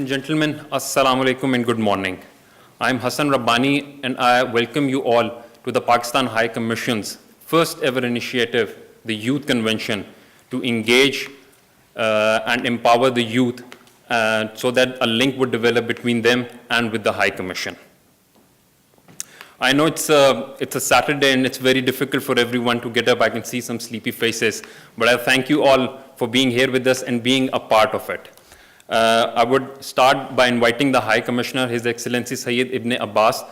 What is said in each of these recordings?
and gentlemen, Assalamu alaikum and good morning. I'm Hassan Rabbani and I welcome you all to the Pakistan High Commission's first ever initiative, the Youth Convention, to engage and empower the youth so that a link would develop between them and with the High Commission. I know it's a Saturday and it's very difficult for everyone to get up. I can see some sleepy faces, but I thank you all for being here with us and being a part of it. I would start by inviting the High Commissioner, His Excellency Syed Ibn Abbas,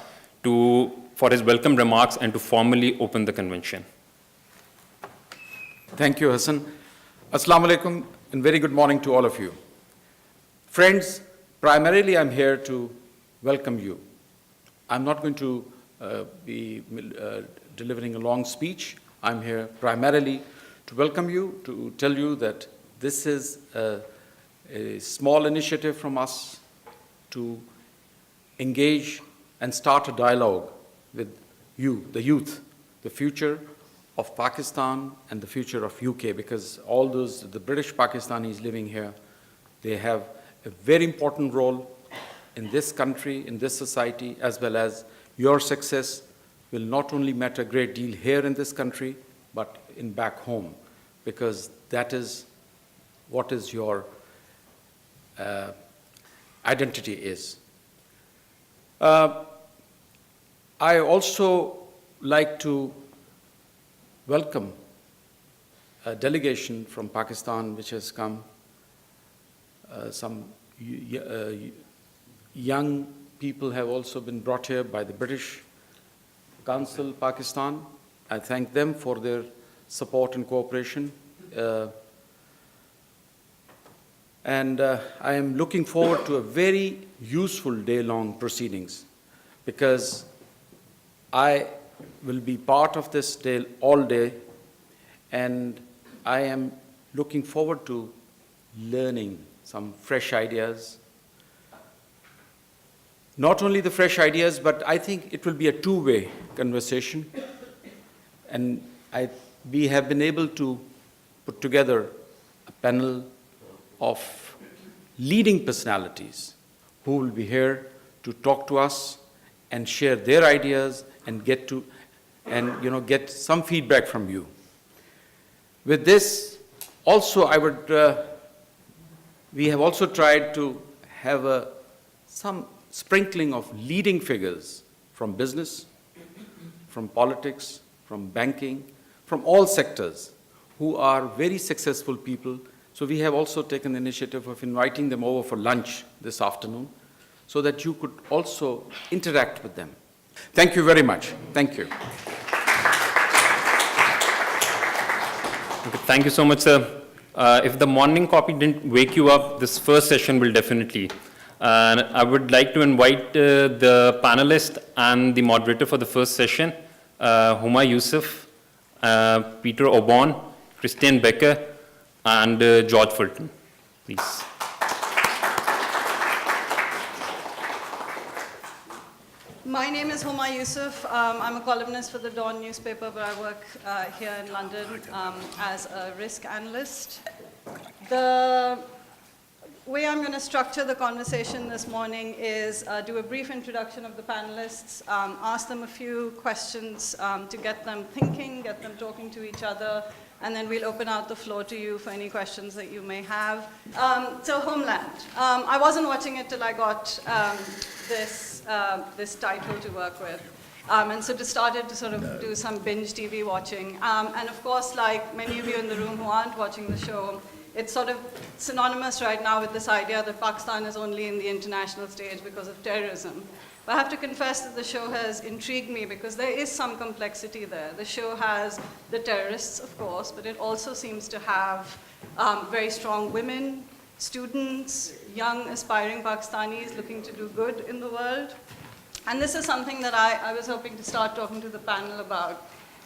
for his welcome remarks and to formally open the convention. Thank you, Hassan. Assalamu alaikum and very good morning to all of you. Friends, primarily I'm here to welcome you. I'm not going to be delivering a long speech. I'm here primarily to welcome you, to tell you that this is a small initiative from us to engage and start a dialogue with you, the youth, the future of Pakistan and the future of UK, because all the British Pakistanis living here, they have a very important role in this country, in this society, as well as your success will not only matter a great deal here in this country, but in back home, because that is what is your identity is. I also like to welcome a delegation from Pakistan which has come, some young people have also been brought here by the British Council, Pakistan. I thank them for their support and cooperation. And I am looking forward to a very useful day-long proceedings because I will be part of this day all day, and I am looking forward to learning some fresh ideas. Not only the fresh ideas, but I think it will be a two-way conversation. And we have been able to put together a panel of leading personalities who will be here to talk to us and share their ideas and get some feedback from you. With this, also we have also tried to have some sprinkling of leading figures from business, from politics, from banking, from all sectors who are very successful people. So we have also taken the initiative of inviting them over for lunch this afternoon so that you could also interact with them. Thank you very much. Thank you. Okay, thank you so much, sir. If the morning copy didn't wake you up, this first session will definitely. And I would like to invite the panelist and the moderator for the first session, Huma Yusuf, Peter Obon, Christian Becker, and George Fulton, please. My name is Huma Yusuf. I'm a columnist for the Dawn newspaper, but I work here in London as a risk analyst. The way I'm going to structure the conversation this morning is do a brief introduction of the panelists, ask them a few questions to get them thinking, get them talking to each other, and then we'll open out the floor to you for any questions that you may have. So Homeland. I wasn't watching it till I got this title to work with. And so started to sort of do some binge TV watching. And of course, like many of you in the room who aren't watching the show, it's sort of synonymous right now with this idea that Pakistan is only in the international stage because of terrorism. But I have to confess that the show has intrigued me because there is some complexity there. The show has the terrorists, of course, but it also seems to have very strong women, students, young aspiring Pakistanis looking to do good in the world. And this is something that I was hoping to start talking to the panel about,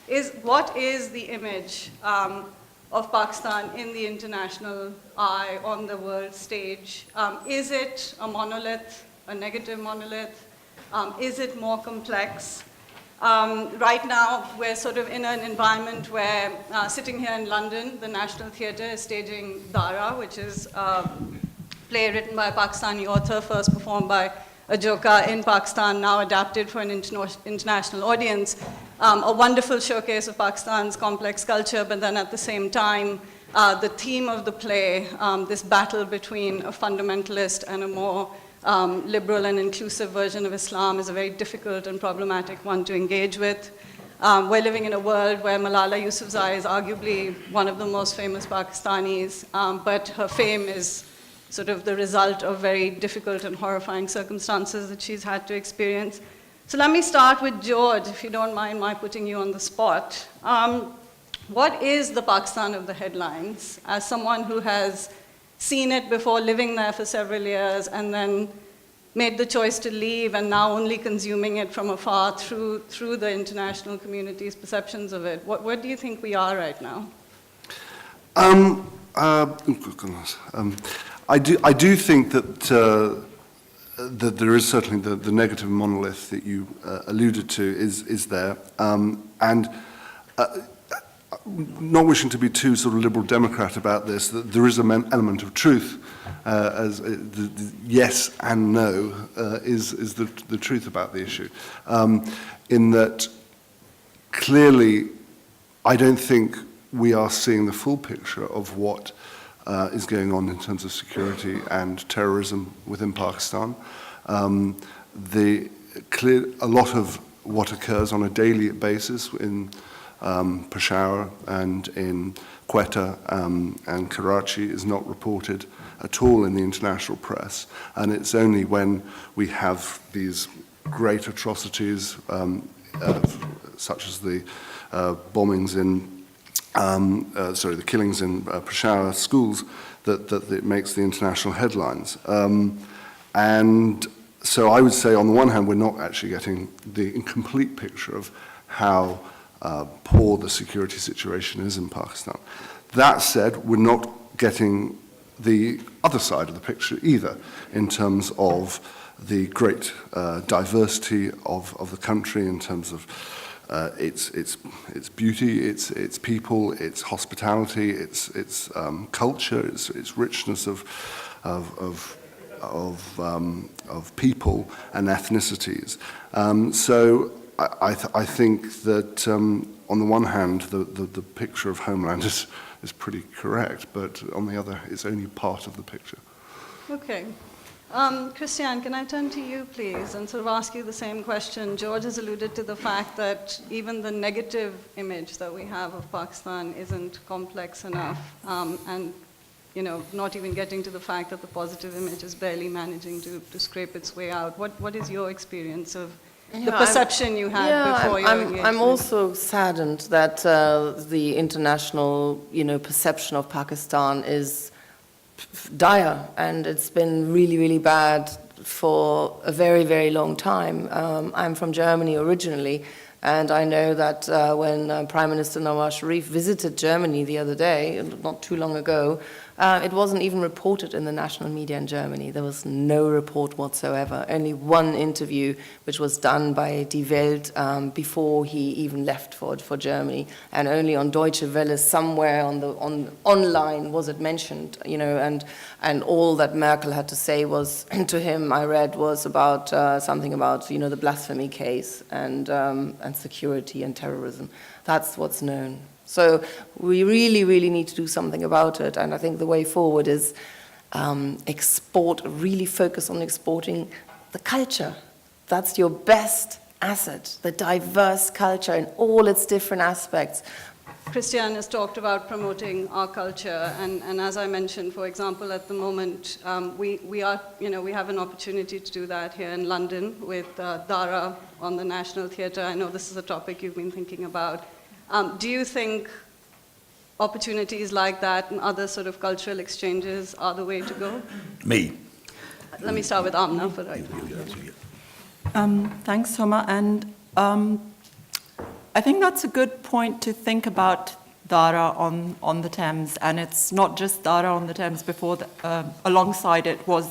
is what is the image of Pakistan in the international eye, on the world stage? Is it a monolith, a negative monolith? Is it more complex? Right now, we're sort of in an environment where, sitting here in London, the National Theatre is staging Dara, which is play written by a Pakistani author, first performed by Ajoka in Pakistan, now adapted for an international audience. A wonderful showcase of Pakistan's complex culture, but then at the same time, the theme of the play, this battle between a fundamentalist and a more liberal and inclusive version of Islam, is a very difficult and problematic one to engage with. We're living in a world where Malala Yousafzai is arguably one of the most famous Pakistanis, but her fame is sort of the result of very difficult and horrifying circumstances that she's had to experience. So let me start with George, if you don't mind my putting you on the spot. What is the Pakistan of the headlines? As someone who has seen it before, living there for several years, and then made the choice to leave and now only consuming it from afar through the international community's perceptions of it, where do you think we are right now? I do think that there is certainly the negative monolith that you alluded to is there, and not wishing to be too sort of liberal Democrat about this, that there is an element of truth, as the yes and no is the truth about the issue, in that clearly I don't think we are seeing the full picture of what is going on in terms of security and terrorism within Pakistan. A lot of what occurs on a daily basis in Peshawar and in Quetta and Karachi is not reported at all in the international press, and it's only when we have these great atrocities, such as the bombings in the killings in Peshawar schools, that it makes the international headlines. And so I would say, on the one hand, we're not actually getting the incomplete picture of how poor the security situation is in Pakistan. That said, we're not getting the other side of the picture either, in terms of the great diversity of the country, in terms of its beauty, its people, its hospitality, its culture, its richness of people and ethnicities. So I think that on the one hand, the picture of Homeland is pretty correct, but on the other, it's only part of the picture. Okay. Christiane, can I turn to you, please, and sort of ask you the same question? George has alluded to the fact that even the negative image that we have of Pakistan isn't complex enough, and not even getting to the fact that the positive image is barely managing to scrape its way out. What is your experience of the perception you had before your engagement? I'm also saddened that the international, perception of Pakistan is dire, and it's been really, really bad for a very, very long time. I'm from Germany originally, and I know that when Prime Minister Nawaz Sharif visited Germany the other day, not too long ago, it wasn't even reported in the national media in Germany. There was no report whatsoever. Only one interview, which was done by Die Welt before he even left for Germany, and only on Deutsche Welle somewhere online was it mentioned. And all that Merkel had to say was to him, I read, was about something about the blasphemy case and security and terrorism. That's what's known. So we really, really need to do something about it. And I think the way forward is really focus on exporting the culture. That's your best asset, the diverse culture in all its different aspects. Christiane has talked about promoting our culture, and as I mentioned, for example, at the moment, we have an opportunity to do that here in London with Dara on the National Theatre. I know this is a topic you've been thinking about. Do you think opportunities like that and other sort of cultural exchanges are the way to go? Me. Let me start with Amna for right now. Thanks, Homa. And I think that's a good point to think about Dara on the Thames. And it's not just Dara on the Thames. Alongside it was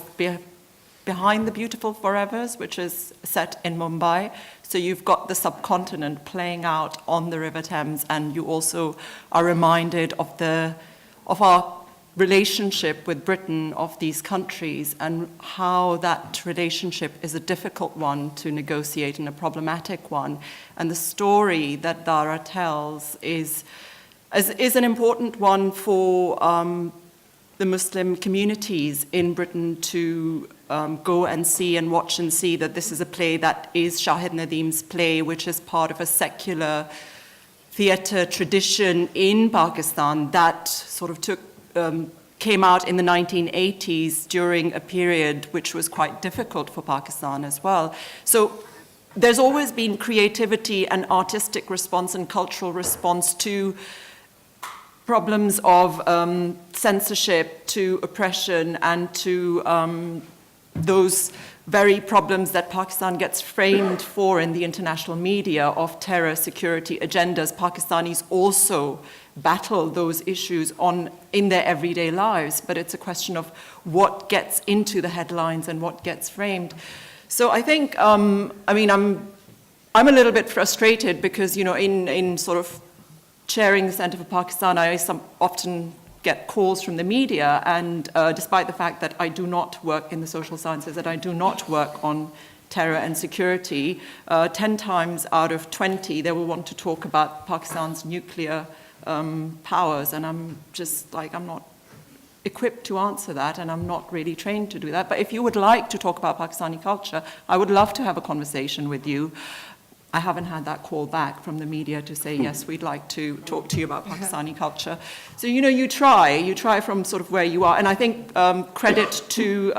Behind the Beautiful Forevers, which is set in Mumbai. So you've got the subcontinent playing out on the River Thames, and you also are reminded of our relationship with Britain of these countries and how that relationship is a difficult one to negotiate and a problematic one. And the story that Dara tells is an important one for the Muslim communities in Britain to go and see and watch and see that this is a play that is Shahid Nadim's play, which is part of a secular theatre tradition in Pakistan that sort of came out in the 1980s during a period which was quite difficult for Pakistan as well. So there's always been creativity and artistic response and cultural response to problems of censorship, to oppression, and to those very problems that Pakistan gets framed for in the international media of terror, security agendas. Pakistanis also battle those issues in their everyday lives, but it's a question of what gets into the headlines and what gets framed. So I think, I'm a little bit frustrated because, in sort of chairing the Center for Pakistan, I often get calls from the media, and despite the fact that I do not work in the social sciences, that I do not work on terror and security, 10 times out of 20 they will want to talk about Pakistan's nuclear powers, and I'm just like, I'm not equipped to answer that, and I'm not really trained to do that. But if you would like to talk about Pakistani culture, I would love to have a conversation with you. I haven't had that call back from the media to say, yes, we'd like to talk to you about Pakistani culture. So, you try from sort of where you are. And I think credit to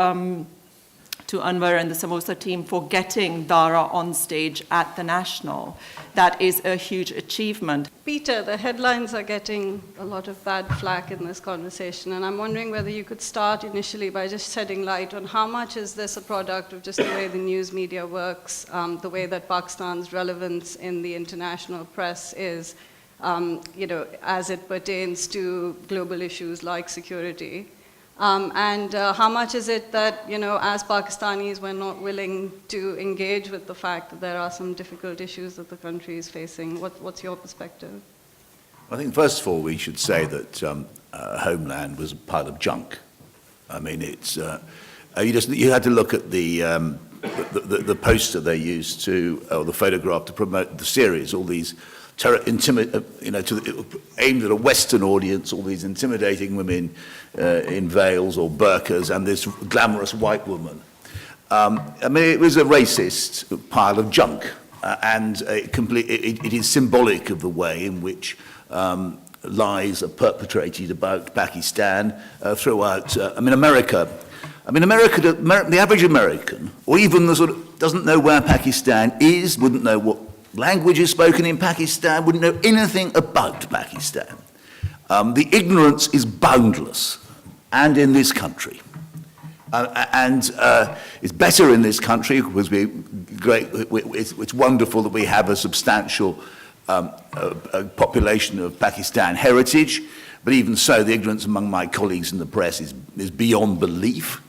Anwar and the Samosa team for getting Dara on stage at the National. That is a huge achievement. Peter, the headlines are getting a lot of bad flack in this conversation, and I'm wondering whether you could start initially by just shedding light on how much is this a product of just the way the news media works, the way that Pakistan's relevance in the international press is, as it pertains to global issues like security. And how much is it that, as Pakistanis, we're not willing to engage with the fact that there are some difficult issues that the country is facing? What's your perspective? I think, first of all, we should say that Homeland was a pile of junk. I mean, it's you had to look at the poster they used or the photograph to promote the series. All these aimed at a Western audience, all these intimidating women in veils or burqas, and this glamorous white woman. It was a racist pile of junk, and it is symbolic of the way in which lies are perpetrated about Pakistan throughout. America. The average American, or even the sort of doesn't know where Pakistan is, wouldn't know what language is spoken in Pakistan, wouldn't know anything about Pakistan. The ignorance is boundless, and in this country. It's better in this country because it's wonderful that we have a substantial population of Pakistan heritage, but even so, the ignorance among my colleagues in the press is beyond belief.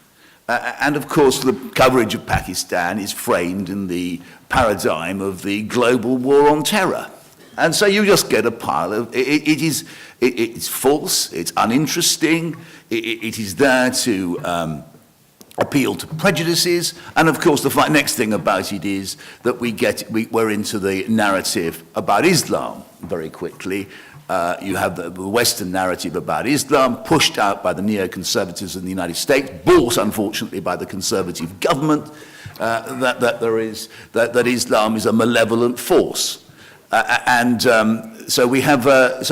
And of course, the coverage of Pakistan is framed in the paradigm of the global war on terror. And so you just get a pile of, it's false, it's uninteresting, it is there to appeal to prejudices, and of course the next thing about it is that we're into the narrative about Islam very quickly. You have the Western narrative about Islam, pushed out by the neoconservatives in the United States, bought, unfortunately, by the conservative government, that Islam is a malevolent force. So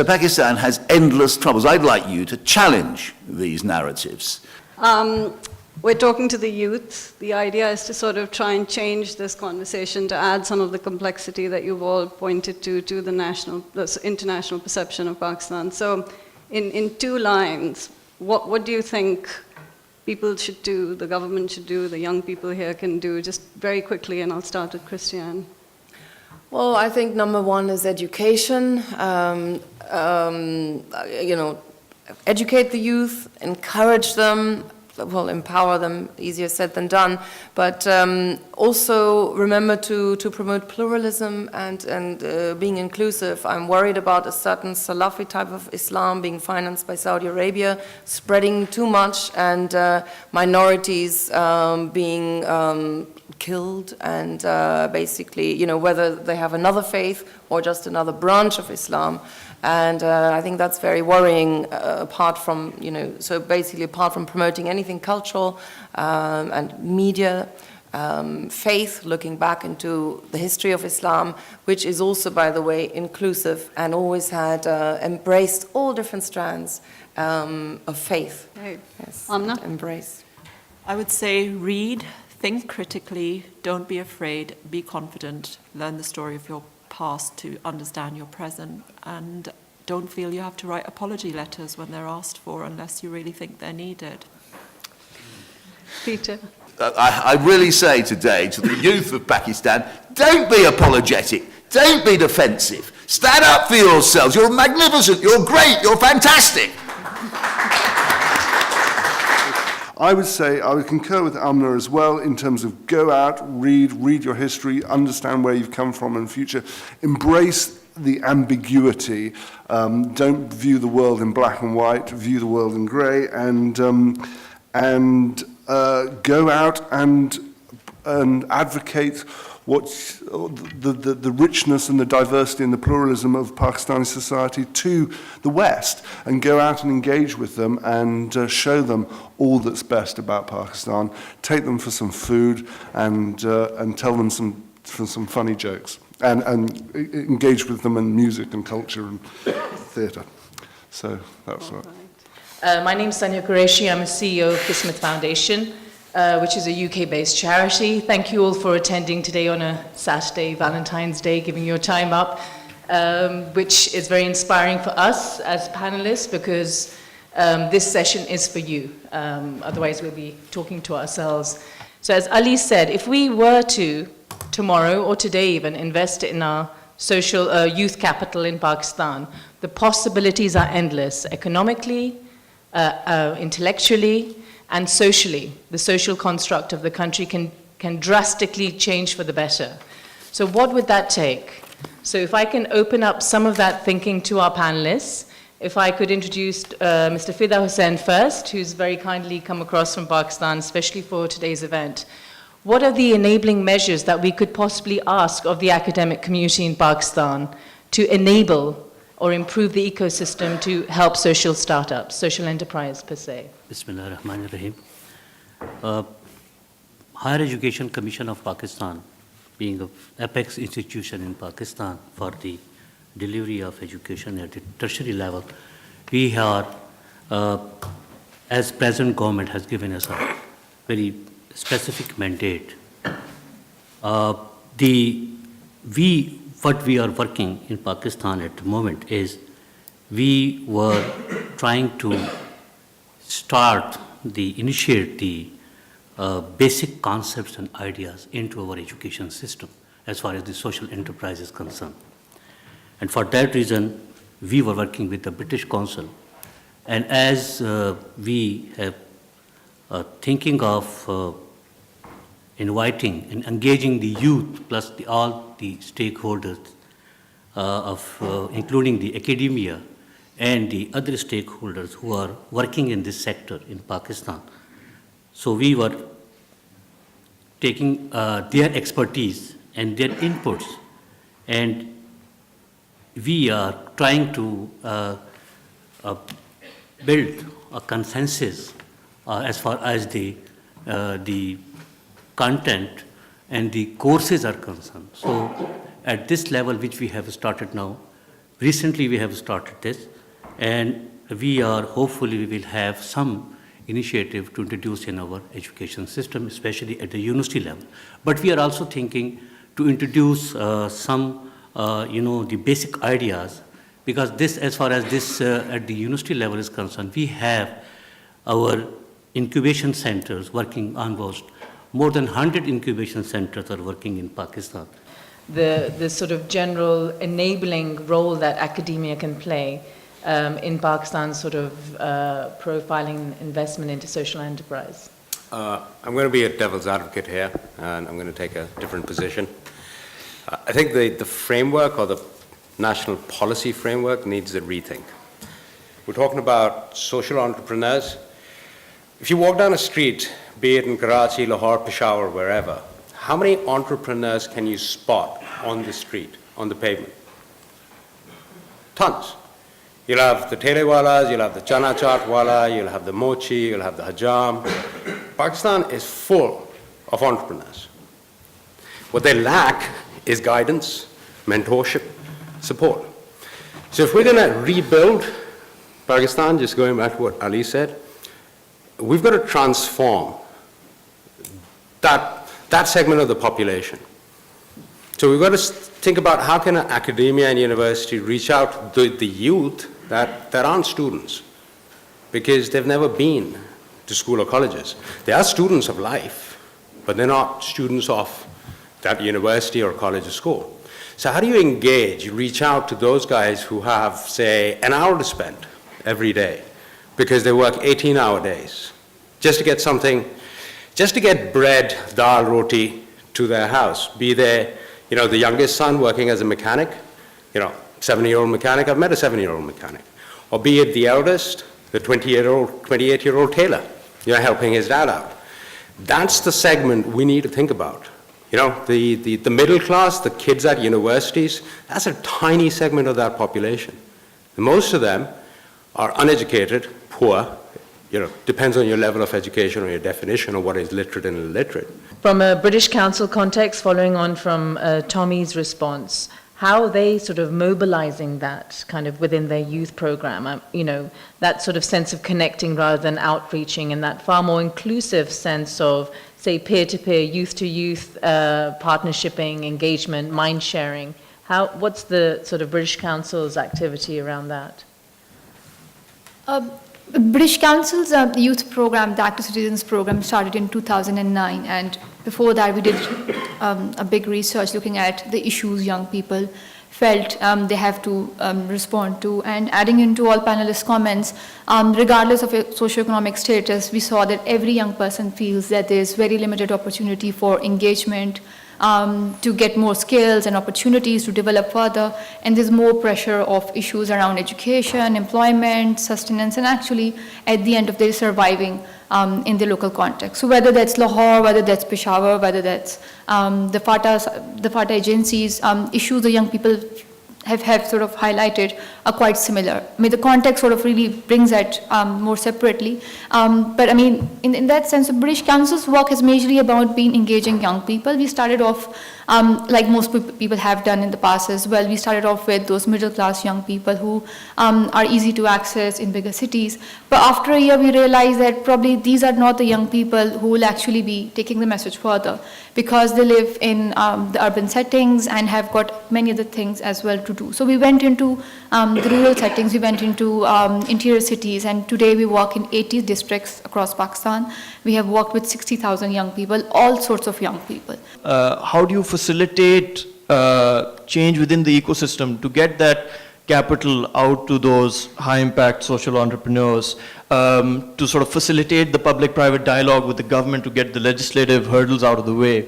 Pakistan has endless troubles. I'd like you to challenge these narratives. We're talking to the youth. The idea is to sort of try and change this conversation, to add some of the complexity that you've all pointed to the international perception of Pakistan. So in 2 lines, what do you think people should do, the government should do, the young people here can do, just very quickly, and I'll start with Christiane. Well, I think number 1 is education. Educate the youth, encourage them, well, empower them, easier said than done, but also remember to promote pluralism and being inclusive. I'm worried about a certain Salafi type of Islam being financed by Saudi Arabia, spreading too much, and minorities being killed, and basically, you know, whether they have another faith or just another branch of Islam. And I think that's very worrying, apart from, you know, so basically apart from promoting anything cultural and media, faith, looking back into the history of Islam, which is also, by the way, inclusive and always had embraced all different strands of faith. Right. Yes, Amna? embrace. I would say read, think critically, don't be afraid, be confident, learn the story of your past to understand your present, and don't feel you have to write apology letters when they're asked for unless you really think they're needed. Peter? I really say today to the youth of Pakistan, don't be apologetic, don't be defensive, stand up for yourselves, you're magnificent, you're great, you're fantastic. I would say, I would concur with Amna as well in terms of go out, read your history, understand where you've come from in the future, embrace the ambiguity, don't view the world in black and white, view the world in grey, and go out and advocate the richness and the diversity and the pluralism of Pakistani society to the West, and go out and engage with them and show them all that's best about Pakistan, take them for some food and tell them some funny jokes, and engage with them in music and culture and theatre. So that's right. My name is Sanya Qureshi. I'm a CEO of Kismet Foundation, which is a UK-based charity. Thank you all for attending today on a Saturday, Valentine's Day, giving your time up, which is very inspiring for us as panelists, because this session is for you. Otherwise, we'll be talking to ourselves. So as Ali said, if we were to, tomorrow or today even, invest in our social youth capital in Pakistan, the possibilities are endless, economically, intellectually, and socially. The social construct of the country can drastically change for the better. So what would that take? So if I can open up some of that thinking to our panelists, if I could introduce Mr. Fida Hussain first, who's very kindly come across from Pakistan, especially for today's event. What are the enabling measures that we could possibly ask of the academic community in Pakistan to enable or improve the ecosystem to help social startups, social enterprise per se? Bismillah ar-Rahman ar-Rahim. Higher Education Commission of Pakistan, being an apex institution in Pakistan for the delivery of education at the tertiary level, we are, as present government has given us a very specific mandate. What we are working in Pakistan at the moment is we were trying to initiate the basic concepts and ideas into our education system as far as the social enterprise is concerned. And for that reason, we were working with the British Council. And as we have thinking of inviting and engaging the youth plus all the stakeholders including the academia and the other stakeholders who are working in this sector in Pakistan. So we were taking their expertise and their inputs, and we are trying to build a consensus as far as the content and the courses are concerned. So at this level, which we have started now, recently we have started this, and we are hopefully we will have some initiative to introduce in our education system, especially at the university level. But we are also thinking to introduce some, the basic ideas, because this, as far as this at the university level is concerned, we have our incubation centers working almost. More than 100 incubation centers are working in Pakistan. The sort of general enabling role that academia can play. in Pakistan's sort of profiling investment into social enterprise? I'm going to be a devil's advocate here, and I'm going to take a different position. I think the framework, or the national policy framework, needs a rethink. We're talking about social entrepreneurs. If you walk down a street, be it in Karachi, Lahore, Peshawar, wherever, how many entrepreneurs can you spot on the street, on the pavement? Tons. You'll have the telewalas, you'll have the chana chaat wala, you'll have the mochi, you'll have the hajam. Pakistan is full of entrepreneurs. What they lack is guidance, mentorship, support. So if we're going to rebuild Pakistan, just going back to what Ali said, we've got to transform that segment of the population. So we've got to think about how can academia and university reach out to the youth that aren't students, because they've never been to school or colleges. They are students of life, but they're not students of that university or college or school. So how do you engage, you reach out to those guys who have, say, an hour to spend every day, because they work 18-hour days, just to get something, just to get bread, dal, roti to their house, be there, the youngest son working as a mechanic, 7-year-old mechanic, I've met a 7-year-old mechanic. Or be it the eldest, the 28-year-old tailor, helping his dad out. That's the segment we need to think about. The middle class, the kids at universities, that's a tiny segment of that population. And most of them are uneducated, poor, depends on your level of education or your definition of what is literate and illiterate. From a British Council context, following on from Tommy's response, how are they sort of mobilizing that kind of within their youth program? That sort of sense of connecting rather than outreaching, and that far more inclusive sense of, say, peer-to-peer, youth-to-youth partnershiping, engagement, mind-sharing. What's the sort of British Council's activity around that? British Council's youth program, the Active Citizens program, started in 2009, and before that we did a big research looking at the issues young people felt they have to respond to, and adding into all panelists' comments, regardless of your socioeconomic status, we saw that every young person feels that there is very limited opportunity for engagement, to get more skills and opportunities to develop further, and there's more pressure of issues around education, employment, sustenance, and actually at the end of the day surviving in the local context. So whether that's Lahore, whether that's Peshawar, whether that's the FATA agencies, issues the young people have sort of highlighted are quite similar. I mean, the context sort of really brings that more separately. But I mean, in that sense, the British Council's work is majorly about being engaging young people. We started off, like most people have done in the past as well, we started off with those middle-class young people who are easy to access in bigger cities. But after a year, we realized that probably these are not the young people who will actually be taking the message further, because they live in the urban settings and have got many other things as well to do. So we went into the rural settings, we went into interior cities, and today we work in 80 districts across Pakistan. We have worked with 60,000 young people, all sorts of young people. How do you facilitate change within the ecosystem to get that capital out to those high-impact social entrepreneurs, to sort of facilitate the public-private dialogue with the government to get the legislative hurdles out of the way?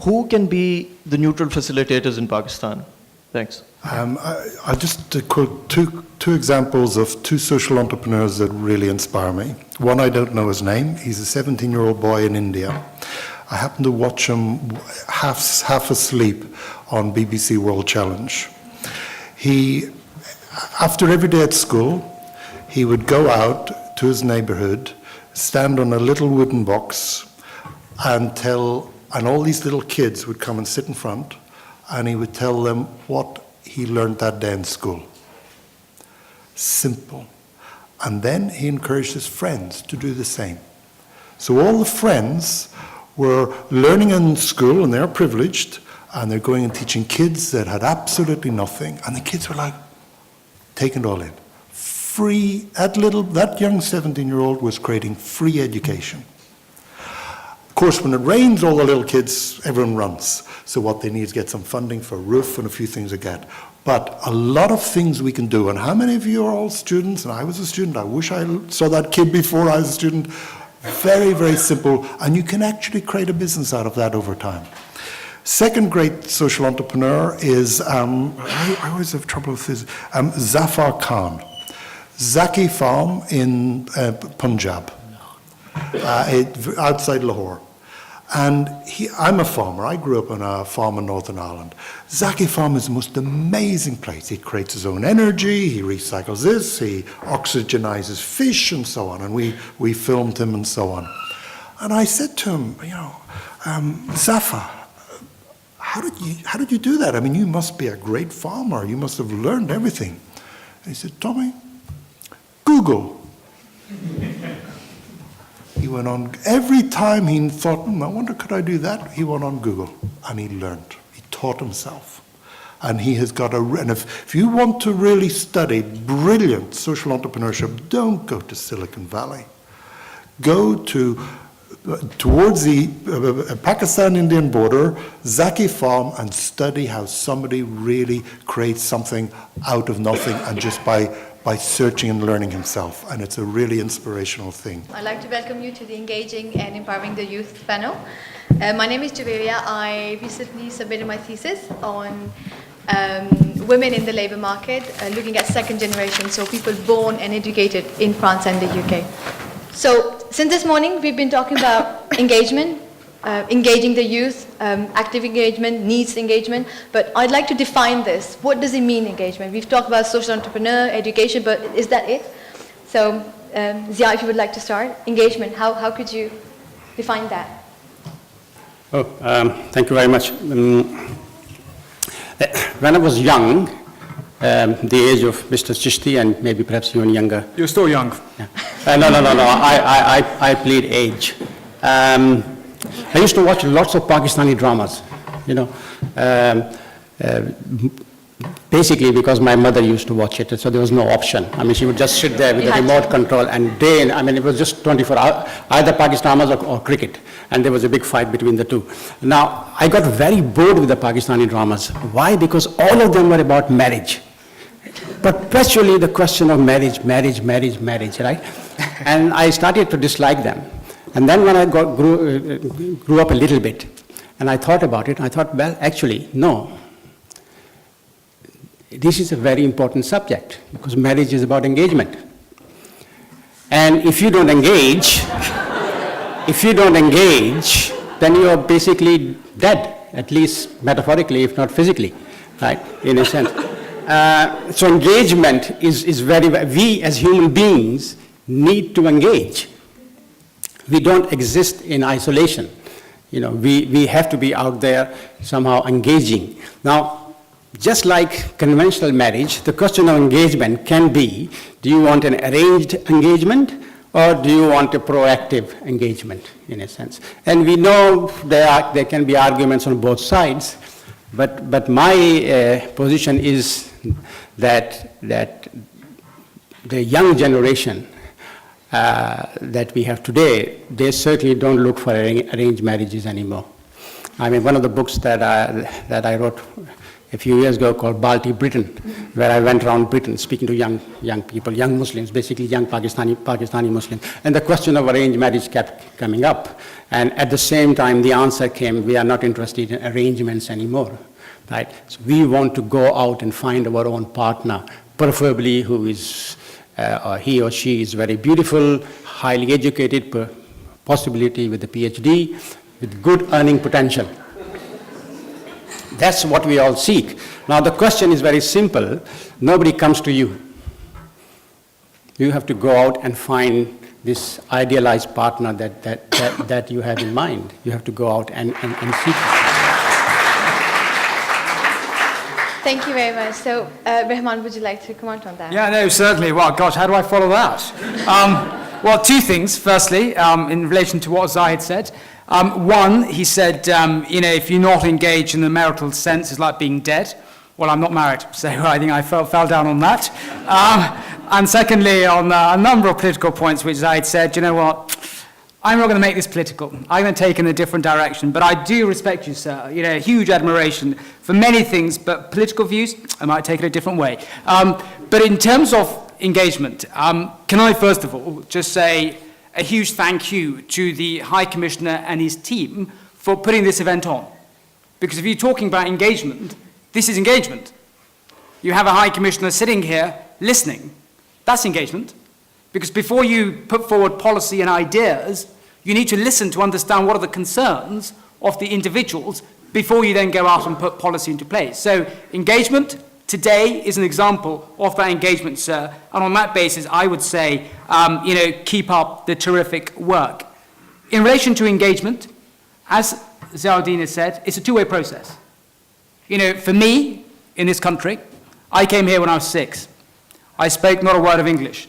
Who can be the neutral facilitators in Pakistan? Thanks. I'll just quote two examples of two social entrepreneurs that really inspire me. One, I don't know his name. He's a 17-year-old boy in India. I happened to watch him half asleep on BBC World Challenge. He, after every day at school, he would go out to his neighborhood, stand on a little wooden box, and all these little kids would come and sit in front, and he would tell them what he learned that day in school. Simple. And then he encouraged his friends to do the same. So all the friends were learning in school, and they're privileged, and they're going and teaching kids that had absolutely nothing, and the kids were like, taking it all in. Free, that young 17-year-old was creating free education. Of course, when it rains, all the little kids, everyone runs. So what they need is get some funding for a roof and a few things like that. But a lot of things we can do. And how many of you are all students? And I was a student. I wish I saw that kid before I was a student. Very, very simple. And you can actually create a business out of that over time. Second great social entrepreneur is, I always have trouble with this, Zafar Khan. Zaki Farm in Punjab, outside Lahore. And I'm a farmer. I grew up on a farm in Northern Ireland. Zaki Farm is the most amazing place. He creates his own energy, he recycles this, he oxygenizes fish and so on. And we filmed him and so on. And I said to him, Zafar, how did you do that? I mean, you must be a great farmer. You must have learned everything. And he said, Tommy, Google. He went on, every time he thought, I wonder, could I do that? He went on Google, and he learned. He taught himself. And he has got and if you want to really study brilliant social entrepreneurship, don't go to Silicon Valley. Go towards the Pakistan-Indian border, Zaki Farm, and study how somebody really creates something out of nothing and just by searching and learning himself. And it's a really inspirational thing. I'd like to welcome you to the Engaging and Empowering the Youth panel. My name is Javeria. I recently submitted my thesis on women in the labor market, looking at second generation, so people born and educated in France and the UK. So since this morning, we've been talking about engagement, engaging the youth, active engagement, needs engagement, but I'd like to define this. What does it mean, engagement? We've talked about social entrepreneur, education, but is that it? So, Zia, if you would like to start. Engagement, how could you define that? Oh, thank you very much. When I was young, the age of Mr. Chishti, and maybe perhaps even younger. You're still young. Yeah. No, I plead age. I used to watch lots of Pakistani dramas, basically because my mother used to watch it, so there was no option. I mean, she would just sit there with the remote control and it was just 24 hours, either Pakistanis or cricket, and there was a big fight between the two. Now, I got very bored with the Pakistani dramas. Why? Because all of them were about marriage. Perpetually the question of marriage, right? And I started to dislike them. And then when I grew up a little bit, and I thought about it, I thought, well, actually, no. This is a very important subject, because marriage is about engagement. And if you don't engage, then you are basically dead, at least metaphorically, if not physically, right, in a sense. So engagement is we as human beings need to engage. We don't exist in isolation. We have to be out there somehow engaging. Now, just like conventional marriage, the question of engagement can be, do you want an arranged engagement or do you want a proactive engagement, in a sense? And we know there can be arguments on both sides, but my position is that the young generation that we have today, they certainly don't look for arranged marriages anymore. I mean, one of the books that I wrote a few years ago called Balti Britain, where I went around Britain speaking to young people, young Muslims, basically young Pakistani Muslims. And the question of arranged marriage kept coming up. And at the same time, the answer came, we are not interested in arrangements anymore, right? So we want to go out and find our own partner, preferably who is, he or she is very beautiful, highly educated, possibility with a PhD, with good earning potential. That's what we all seek. Now the question is very simple. Nobody comes to you. You have to go out and find this idealized partner that you have in mind. You have to go out and seek it. Thank you very much. So, Rehman, would you like to comment on that? Yeah, no, certainly. Well, gosh, how do I follow that? Well, two things. Firstly, in relation to what Zahid said. One, he said, if you're not engaged in the marital sense, it's like being dead. Well, I'm not married, so I think I fell down on that. And secondly, on a number of political points which Zahid said, you know what, I'm not going to make this political. I'm going to take in a different direction. But I do respect you, sir. You know, huge admiration for many things, but political views, I might take it a different way. But in terms of engagement, can I first of all just say a huge thank you to the High Commissioner and his team for putting this event on. Because if you're talking about engagement, this is engagement. You have a High Commissioner sitting here listening. That's engagement. Because before you put forward policy and ideas, you need to listen to understand what are the concerns of the individuals before you then go out and put policy into place. So engagement today is an example of that engagement, sir. And on that basis, I would say, keep up the terrific work. In relation to engagement, as Ziauddin has said, it's a two-way process. You know, for me, in this country, I came here when I was 6. I spoke not a word of English.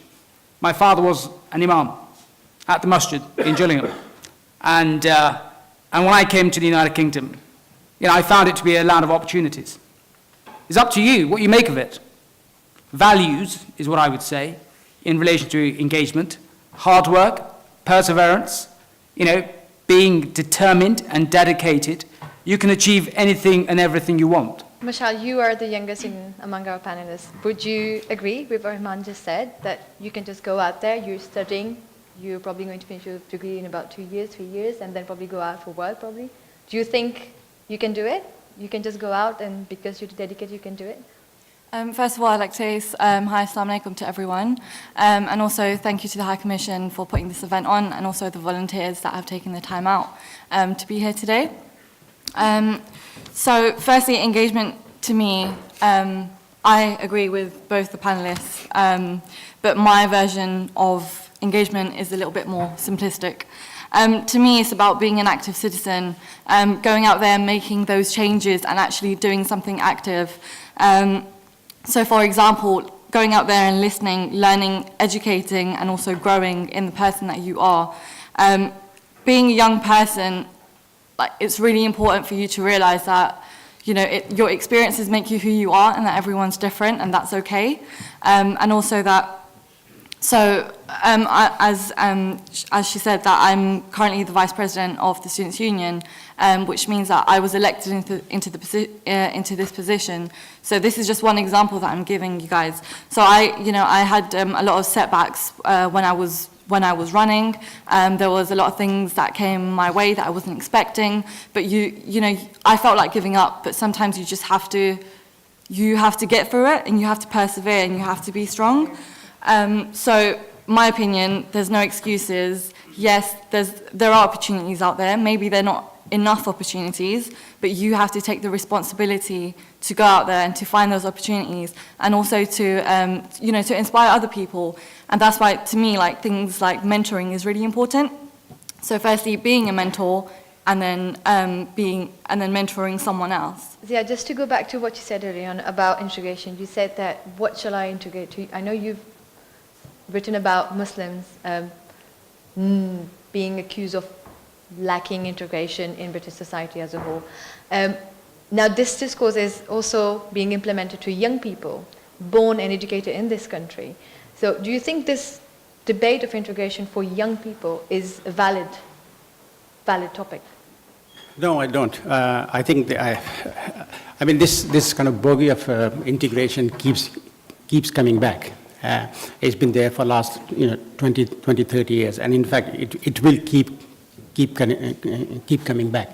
My father was an imam at the masjid in Gillingham. And when I came to the United Kingdom, I found it to be a land of opportunities. It's up to you what you make of it. Values is what I would say in relation to engagement. Hard work, perseverance, being determined and dedicated. You can achieve anything and everything you want. Mashal, you are the youngest among our panelists. Would you agree with what Rahman just said, that you can just go out there, you're studying, you're probably going to finish your degree in about 2 years, 3 years, and then probably go out for work probably? Do you think you can do it? You can just go out and because you're dedicated, you can do it? First of all, I'd like to say hi, assalamu alaikum to everyone. And also thank you to the High Commission for putting this event on and also the volunteers that have taken the time out to be here today. So firstly, engagement to me, I agree with both the panelists, but my version of engagement is a little bit more simplistic. To me, it's about being an active citizen, going out there, making those changes and actually doing something active. So for example, going out there and listening, learning, educating, and also growing in the person that you are. Being a young person, it's really important for you to realize that, your experiences make you who you are and that everyone's different and that's okay. And also that, as she said, that I'm currently the Vice President of the Students' Union, which means that I was elected into this position. So this is just one example that I'm giving you guys. So I had a lot of setbacks when I was running. There was a lot of things that came my way that I wasn't expecting, but I felt like giving up, but sometimes you just have to get through it and you have to persevere and you have to be strong. So my opinion, there's no excuses. Yes, there are opportunities out there. Maybe they're not enough opportunities, but you have to take the responsibility to go out there and to find those opportunities, and also to to inspire other people. And that's why, to me, things like mentoring is really important. So firstly, being a mentor, and then mentoring someone else. Yeah, just to go back to what you said earlier on about integration, you said that what shall I integrate to? I know you've written about Muslims being accused of lacking integration in British society as a whole. Now this discourse is also being implemented to young people born and educated in this country. So do you think this debate of integration for young people is a valid topic? No, I don't. I think this kind of bogey of integration keeps coming back. It's been there for last 20, 30 years, and in fact it will keep coming back.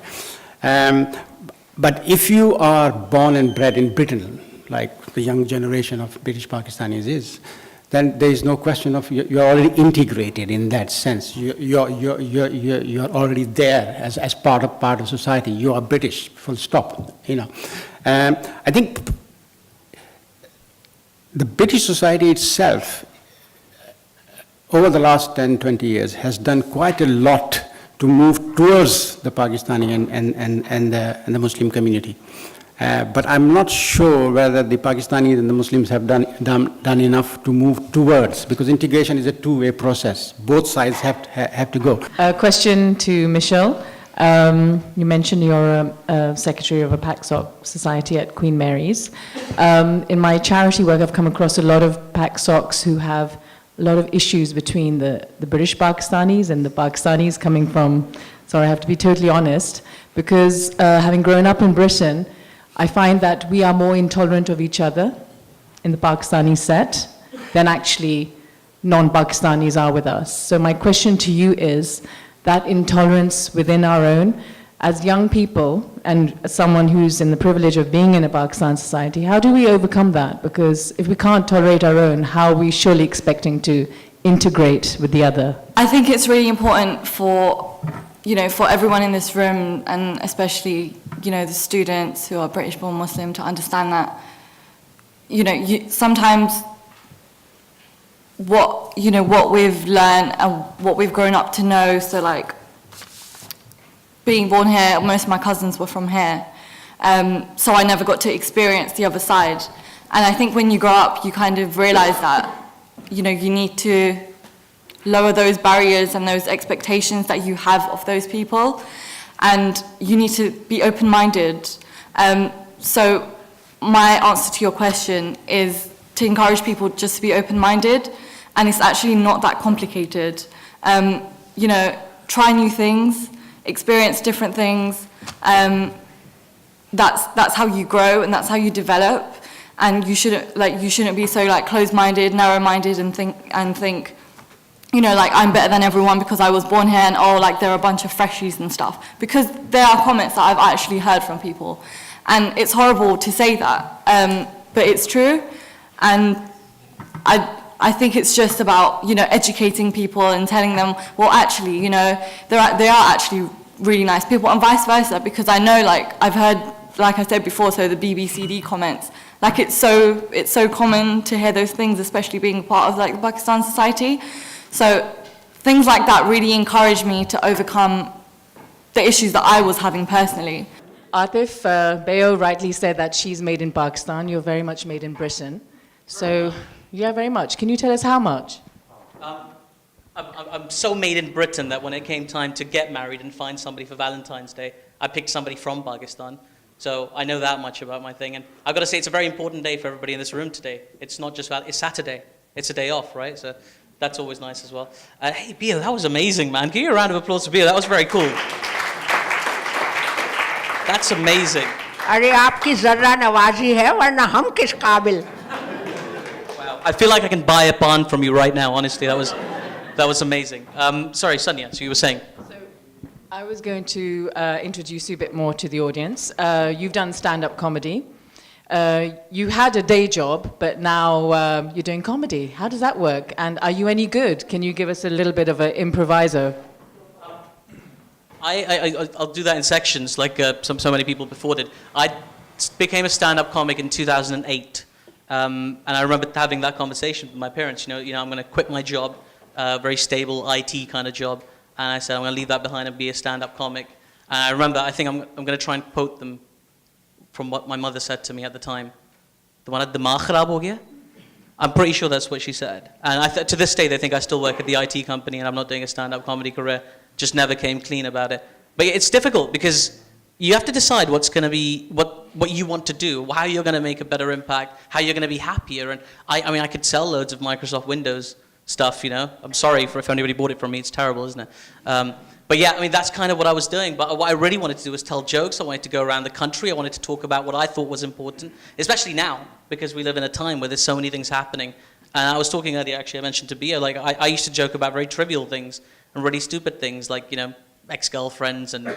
But if you are born and bred in Britain, like the young generation of British Pakistanis is, then there is no question of you're already integrated in that sense. You're already there as part of society. You are British, full stop. I think the British society itself, over the last 10, 20 years, has done quite a lot to move towards the Pakistani and the Muslim community. But I'm not sure whether the Pakistanis and the Muslims have done enough to move towards, because integration is a two-way process. Both sides have to go. A question to Michelle. You mentioned you're a secretary of a PACSOC society at Queen Mary's. In my charity work, I've come across a lot of PACSOCs who have a lot of issues between the British Pakistanis and the Pakistanis coming from, sorry, I have to be totally honest, because having grown up in Britain, I find that we are more intolerant of each other in the Pakistani set than actually non-Pakistanis are with us. So my question to you is, that intolerance within our own, as young people and as someone who's in the privilege of being in a Pakistan society, how do we overcome that? Because if we can't tolerate our own, how are we surely expecting to integrate with the other? I think it's really important for, for everyone in this room, and especially, the students who are British-born Muslim, to understand that, sometimes what we've learned and what we've grown up to know, so like being born here, most of my cousins were from here, so I never got to experience the other side. And I think when you grow up, you kind of realize that, you need to lower those barriers and those expectations that you have of those people, and you need to be open-minded. So my answer to your question is to encourage people just to be open-minded, and it's actually not that complicated. Try new things, experience different things. That's how you grow and that's how you develop. And you shouldn't be so closed-minded, narrow-minded, and think, I'm better than everyone because I was born here, and they're a bunch of freshies and stuff. Because there are comments that I've actually heard from people, and it's horrible to say that, but it's true. And I think it's just about, educating people and telling them, well, actually, they are actually really nice people, and vice versa, because I know, I've heard, like I said before, so the BBCD comments, it's so common to hear those things, especially being part of, the Pakistan society. So things like that really encourage me to overcome the issues that I was having personally. Atif, Bayo rightly said that she's made in Pakistan, you're very much made in Britain. So, yeah, very much. Can you tell us how much? I'm so made in Britain that when it came time to get married and find somebody for Valentine's Day, I picked somebody from Pakistan. So I know that much about my thing. And I've got to say, it's a very important day for everybody in this room today. It's not just it's Saturday. It's a day off, right? So that's always nice as well. Hey, Bia, that was amazing, man. Give you a round of applause for Bia. That was very cool. That's amazing. अरे आपकी ज़र्रा नवाजी है वरना हम किस काबिल? Wow. I feel like I can buy a pan from you right now, honestly. That was amazing. Sorry, Sonia, so you were saying? I was going to introduce you a bit more to the audience. You've done stand-up comedy. You had a day job, but now you're doing comedy. How does that work? And are you any good? Can you give us a little bit of an improviso? I'll do that in sections, like so many people before did. I became a stand-up comic in 2008. And I remember having that conversation with my parents. I'm going to quit my job, very stable IT kind of job. And I said, I'm going to leave that behind and be a stand-up comic. And I remember, I think I'm going to try and quote them from what my mother said to me at the time. I'm pretty sure that's what she said. And to this day, they think I still work at the IT company and I'm not doing a stand-up comedy career. Just never came clean about it. But it's difficult because you have to decide what's going to be, what you want to do, how you're going to make a better impact, how you're going to be happier. And I could sell loads of Microsoft Windows stuff, I'm sorry if anybody bought it from me, it's terrible, isn't it? But yeah, that's kind of what I was doing. But what I really wanted to do was tell jokes. I wanted to go around the country. I wanted to talk about what I thought was important, especially now, because we live in a time where there's so many things happening. And I was talking earlier, actually, I mentioned to Bia, I used to joke about very trivial things and really stupid things, like, ex-girlfriends and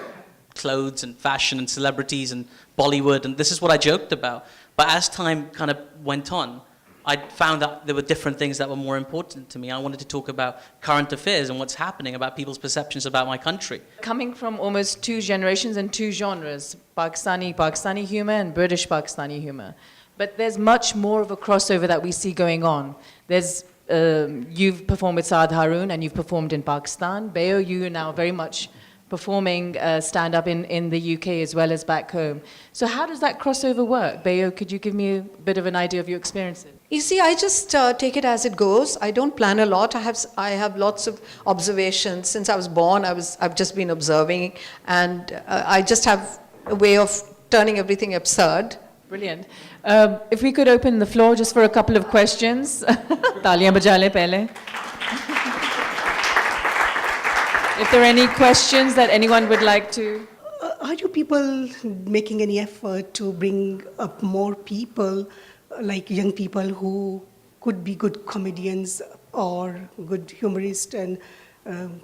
clothes and fashion and celebrities and Bollywood, and this is what I joked about. But as time kind of went on, I found that there were different things that were more important to me. I wanted to talk about current affairs and what's happening, about people's perceptions about my country. Coming from almost two generations and two genres, Pakistani humor and British Pakistani humor. But there's much more of a crossover that we see going on. You've performed with Saad Haroon and you've performed in Pakistan. Bayo, you are now very much performing stand-up in the UK as well as back home. So how does that crossover work? Bayo, could you give me a bit of an idea of your experiences? You see, I just take it as it goes. I don't plan a lot. I have lots of observations. Since I was born, I've just been observing, and I just have a way of turning everything absurd. Brilliant. If we could open the floor just for a couple of questions. Taaliyan baja le pehle. If there are any questions that anyone would like to. Are you people making any effort to bring up more people, like young people who could be good comedians or good humorists and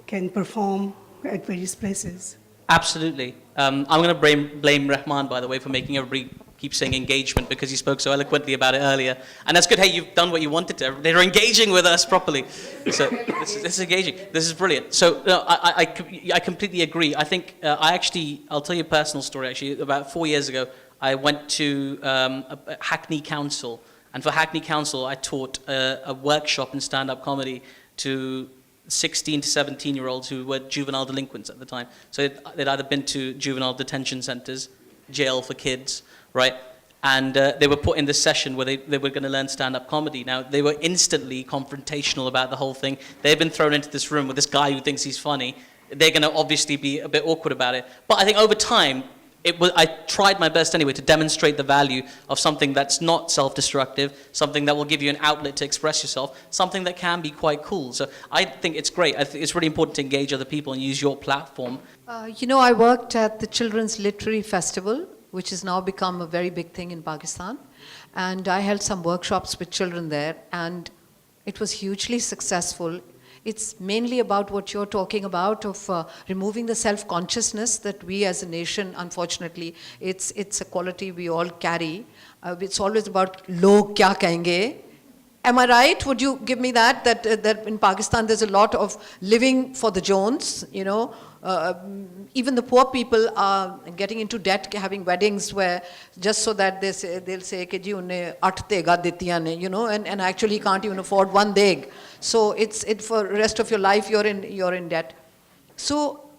can perform at various places? Absolutely. I'm going to blame Rahman, by the way, for making everybody keep saying engagement, because he spoke so eloquently about it earlier. And that's good. Hey, you've done what you wanted to. They're engaging with us properly. So this is engaging. This is brilliant. So I completely agree. I think I'll tell you a personal story, actually. About 4 years ago, I went to a Hackney Council. And for Hackney Council, I taught a workshop in stand-up comedy to 16 to 17-year-olds who were juvenile delinquents at the time. So they'd either been to juvenile detention centers, jail for kids, right? And they were put in this session where they were going to learn stand-up comedy. Now, they were instantly confrontational about the whole thing. They've been thrown into this room with this guy who thinks he's funny. They're going to obviously be a bit awkward about it. But I think over time, I tried my best anyway to demonstrate the value of something that's not self-destructive, something that will give you an outlet to express yourself, something that can be quite cool. So I think it's great. I think it's really important to engage other people and use your platform. I worked at the Children's Literary Festival, which has now become a very big thing in Pakistan. And I held some workshops with children there, and it was hugely successful. It's mainly about what you're talking about of removing the self-consciousness that we as a nation, unfortunately, it's a quality we all carry. It's always about log kya kahenge. Am I right? Would you give me that in Pakistan there's a lot of living for the Jones, even the poor people are getting into debt, having weddings where just so that they'll say कि जी उन्हें 8 देगा देतियां ने, and actually can't even afford 1 deg. So it's for the rest of your life you're in debt. So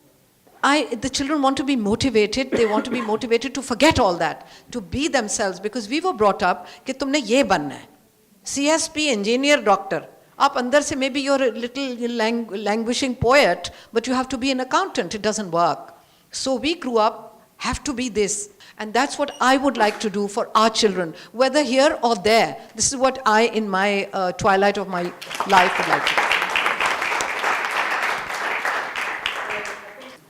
the children want to be motivated. They want to be motivated to forget all that, to be themselves, because we were brought up कि तुमने ये बनना है, CSP, engineer, doctor. Up under se maybe you're a little languishing poet, but you have to be an accountant. It doesn't work. So we grew up, have to be this. And that's what I would like to do for our children, whether here or there. This is what I, in my twilight of my life, would like to do.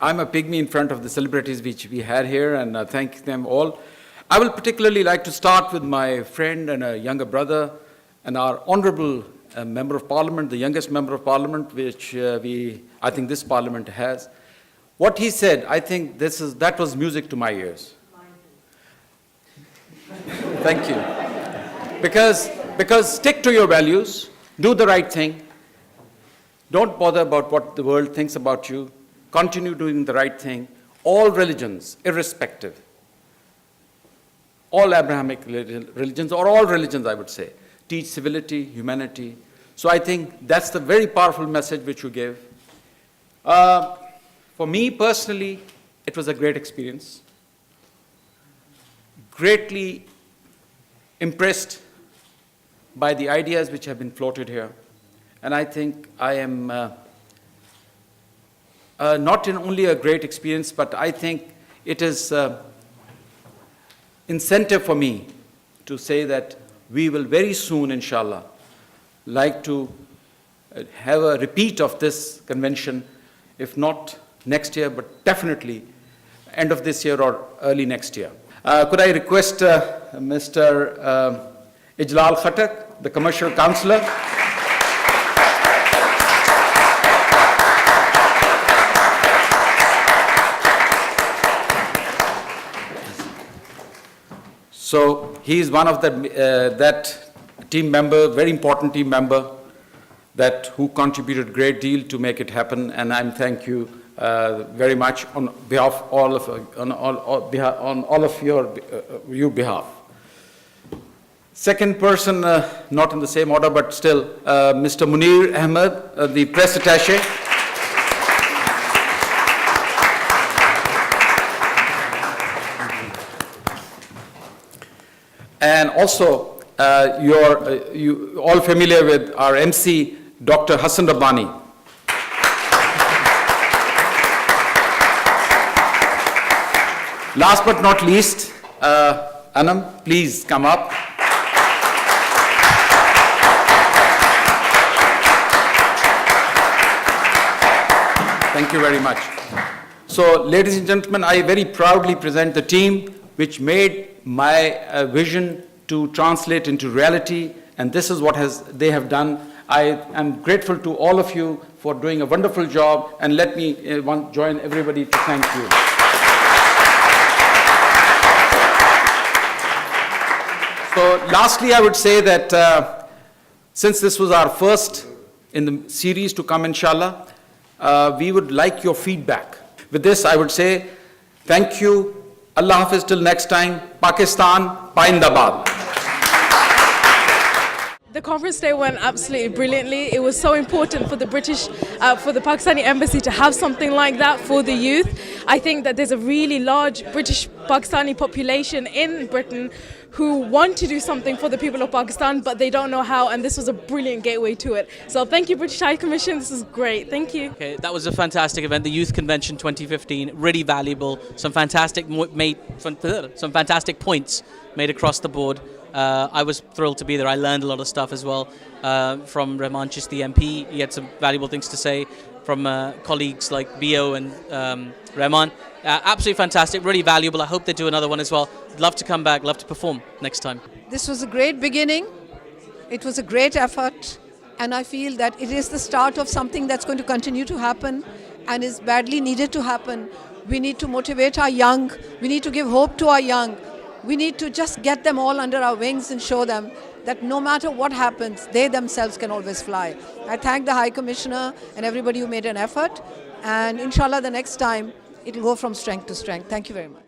I'm a pygmy in front of the celebrities which we had here, and I thank them all. I will particularly like to start with my friend and a younger brother, and our honorable Member of Parliament, the youngest Member of Parliament, which I think this Parliament has. What he said, I think that was music to my ears. Thank you. Because stick to your values, do the right thing, don't bother about what the world thinks about you, continue doing the right thing. All religions, irrespective, all Abrahamic religions, or all religions I would say, teach civility, humanity. So I think that's the very powerful message which you give. For me personally, it was a great experience. Greatly impressed by the ideas which have been floated here. And I think I am not only a great experience, but I think it is incentive for me to say that we will very soon, inshallah, like to have a repeat of this convention, if not next year, but definitely end of this year or early next year. Could I request Mr. Ijlal Khattak, the Commercial Councillor? So he is one of that team member, very important team member, who contributed a great deal to make it happen, and I thank you very much on behalf of all of your behalf. Second person, not in the same order, but still, Mr. Munir Ahmed, the press attaché. And also, you all familiar with our MC, Dr. Hassan Rabbani. Last but not least, Anam, please come up. Thank you very much. So, ladies and gentlemen, I very proudly present the team which made my vision to translate into reality, and this is what they have done. I am grateful to all of you for doing a wonderful job, and let me join everybody to thank you. So lastly, I would say that since this was our first in the series to come, inshallah, we would like your feedback. With this, I would say thank you. Allah Hafiz till next time. Pakistan, Paindabad. The conference day went absolutely brilliantly. It was so important for the for the Pakistani embassy to have something like that for the youth. I think that there's a really large British Pakistani population in Britain who want to do something for the people of Pakistan, but they don't know how, and this was a brilliant gateway to it. So thank you, British High Commission. This is great. Thank you. Okay, that was a fantastic event. The Youth Convention 2015, really valuable. Some fantastic points made across the board. I was thrilled to be there. I learned a lot of stuff as well from Rahman Chishti MP. He had some valuable things to say from colleagues like Bio and Rahman. Absolutely fantastic, really valuable. I hope they do another one as well. Love to come back, love to perform next time. This was a great beginning. It was a great effort. And I feel that it is the start of something that's going to continue to happen and is badly needed to happen. We need to motivate our young. We need to give hope to our young. We need to just get them all under our wings and show them that no matter what happens, they themselves can always fly. I thank the High Commissioner and everybody who made an effort. And inshallah, the next time, it will go from strength to strength. Thank you very much.